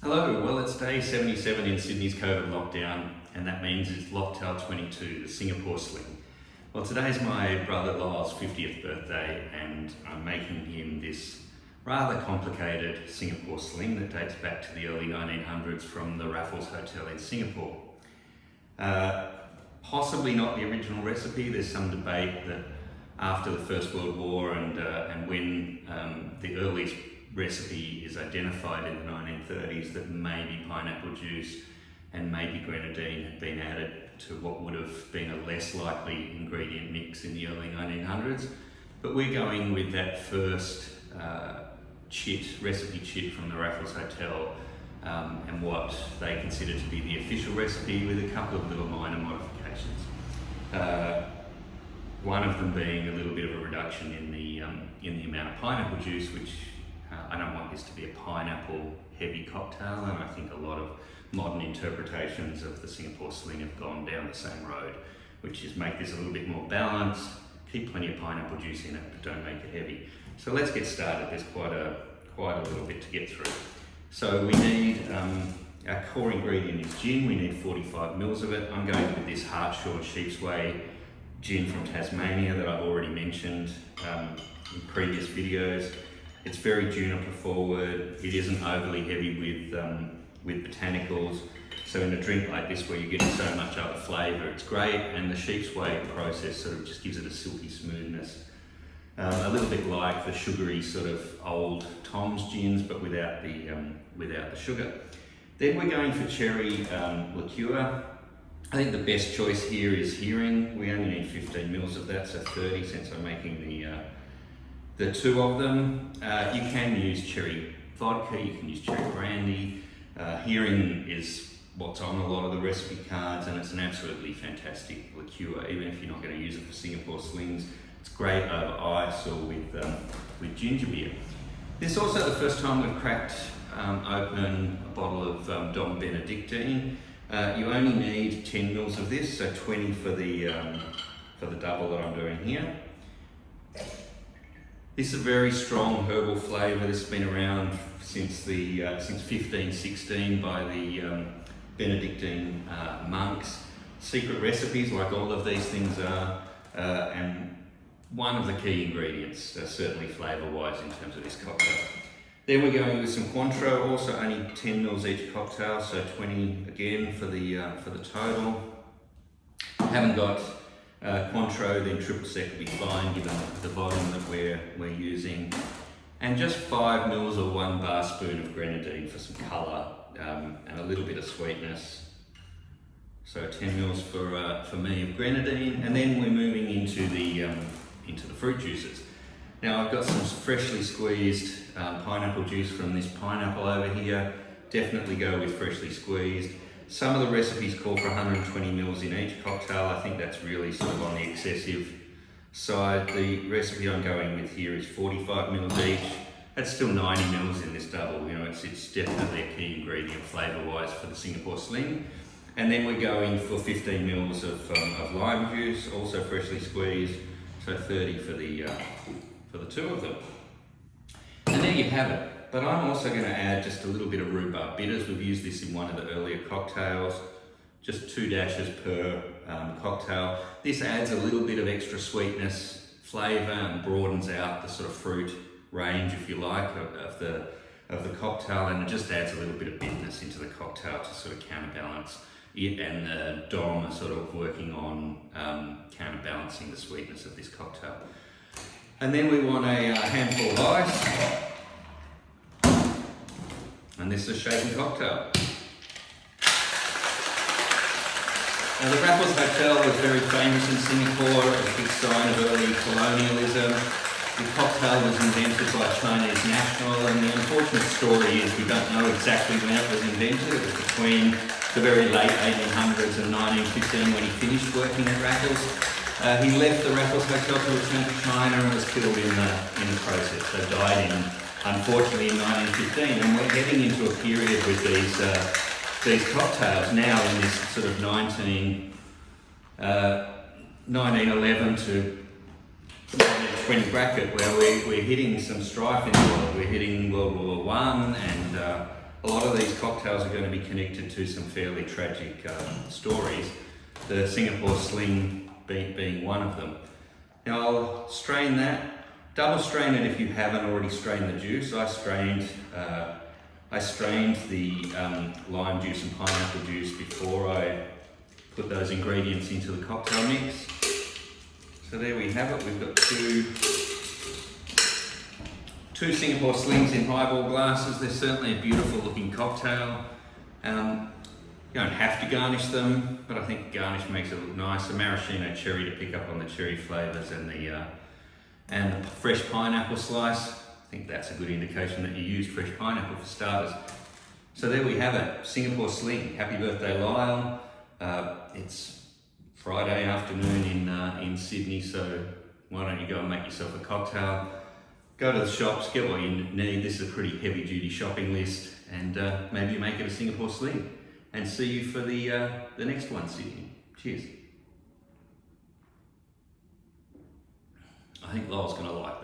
Hello, well it's day 77 in Sydney's COVID lockdown, and that means it's Locktail 22, the Singapore Sling. Well, today's my brother Lyle's 50th birthday, and I'm making him this rather complicated Singapore Sling that dates back to the early 1900s from the Raffles Hotel in Singapore. Possibly not the original recipe. There's some debate that after the First World War and when the earliest recipe is identified in the 1930s, that maybe pineapple juice and maybe grenadine had been added to what would have been a less likely ingredient mix in the early 1900s. But we're going with that first recipe chit from the Raffles Hotel, and what they consider to be the official recipe, with a couple of little minor modifications. One of them being a little bit of a reduction in the amount of pineapple juice, which I don't want this to be a pineapple heavy cocktail, and I think a lot of modern interpretations of the Singapore Sling have gone down the same road, which is make this a little bit more balanced, keep plenty of pineapple juice in it, but don't make it heavy. So let's get started. There's quite a little bit to get through. So we need, our core ingredient is gin. We need 45 mils of it. I'm going with this Hartshorn Sheep's Way gin from Tasmania that I've already mentioned in previous videos. It's very juniper forward. It isn't overly heavy with botanicals. So in a drink like this where you're getting so much other flavour, it's great. And the Sheep's Way process sort of just gives it a silky smoothness. A little bit like the sugary sort of old Tom's gins, but without the sugar. Then we're going for cherry liqueur. I think the best choice here is Heering. We only need 15 mils of that, so 30 since I'm making the two of them. You can use cherry vodka, you can use cherry brandy. Heering is what's on a lot of the recipe cards, and it's an absolutely fantastic liqueur, even if you're not going to use it for Singapore Slings. It's great over ice or with ginger beer. This is also the first time we've cracked open a bottle of Dom Benedictine. You only need 10 mils of this, so 20 for the double that I'm doing here. This is a very strong herbal flavour. This has been around since 1516 by the Benedictine monks. Secret recipes, like all of these things are, and one of the key ingredients, certainly flavour-wise, in terms of this cocktail. Then we're going with some Cointreau, also only 10 mils each cocktail, so 20 again for the total. Haven't got Cointreau, then triple sec will be fine given the volume that we're using. And just 5 mils or 1 bar spoon of grenadine for some colour and a little bit of sweetness. So 10 mils for me of grenadine, and then we're moving into the fruit juices. Now I've got some freshly squeezed pineapple juice from this pineapple over here. Definitely go with freshly squeezed. Some of the recipes call for 120 mils in each cocktail. I think that's really sort of on the excessive side. The recipe I'm going with here is 45 mils each. That's still 90 mils in this double. You know, it's definitely a key ingredient flavour-wise for the Singapore Sling. And then we're going for 15 mils of lime juice, also freshly squeezed. So 30 for the two of them. And there you have it. But I'm also going to add just a little bit of rhubarb bitters. We've used this in one of the earlier cocktails, just 2 dashes per cocktail. This adds a little bit of extra sweetness, flavour, and broadens out the sort of fruit range, if you like, of the cocktail, and it just adds a little bit of bitterness into the cocktail to sort of counterbalance it, and the Dom are sort of working on counterbalancing the sweetness of this cocktail. And then we want a handful of ice. And this is a shaken cocktail. Now the Raffles Hotel was very famous in Singapore, a big sign of early colonialism. The cocktail was invented by a Chinese national, and the unfortunate story is we don't know exactly when it was invented. It was between the very late 1800s and 1915 when he finished working at Raffles. He left the Raffles Hotel to return to China and was killed in the process, so died unfortunately in 1915. And we're heading into a period with these cocktails now in this sort of 1911 to 1920 bracket, where we're hitting some strife in the world. We're hitting World War I and a lot of these cocktails are going to be connected to some fairly tragic stories, the Singapore Sling being one of them. Now I'll strain that, double strain it if you haven't already strained the juice. I strained the lime juice and pineapple juice before I put those ingredients into the cocktail mix. So there we have it, we've got two Singapore Slings in highball glasses. They're certainly a beautiful looking cocktail. You don't have to garnish them, but I think garnish makes it look nice. A maraschino cherry to pick up on the cherry flavours and the fresh pineapple slice. I think that's a good indication that you used fresh pineapple for starters. So there we have it, Singapore Sling. Happy birthday, Lyle. It's Friday afternoon in Sydney, so why don't you go and make yourself a cocktail? Go to the shops, get what you need. This is a pretty heavy duty shopping list, and maybe you make it a Singapore Sling. And see you for the next one, Sydney. Cheers. I think Lyle's gonna like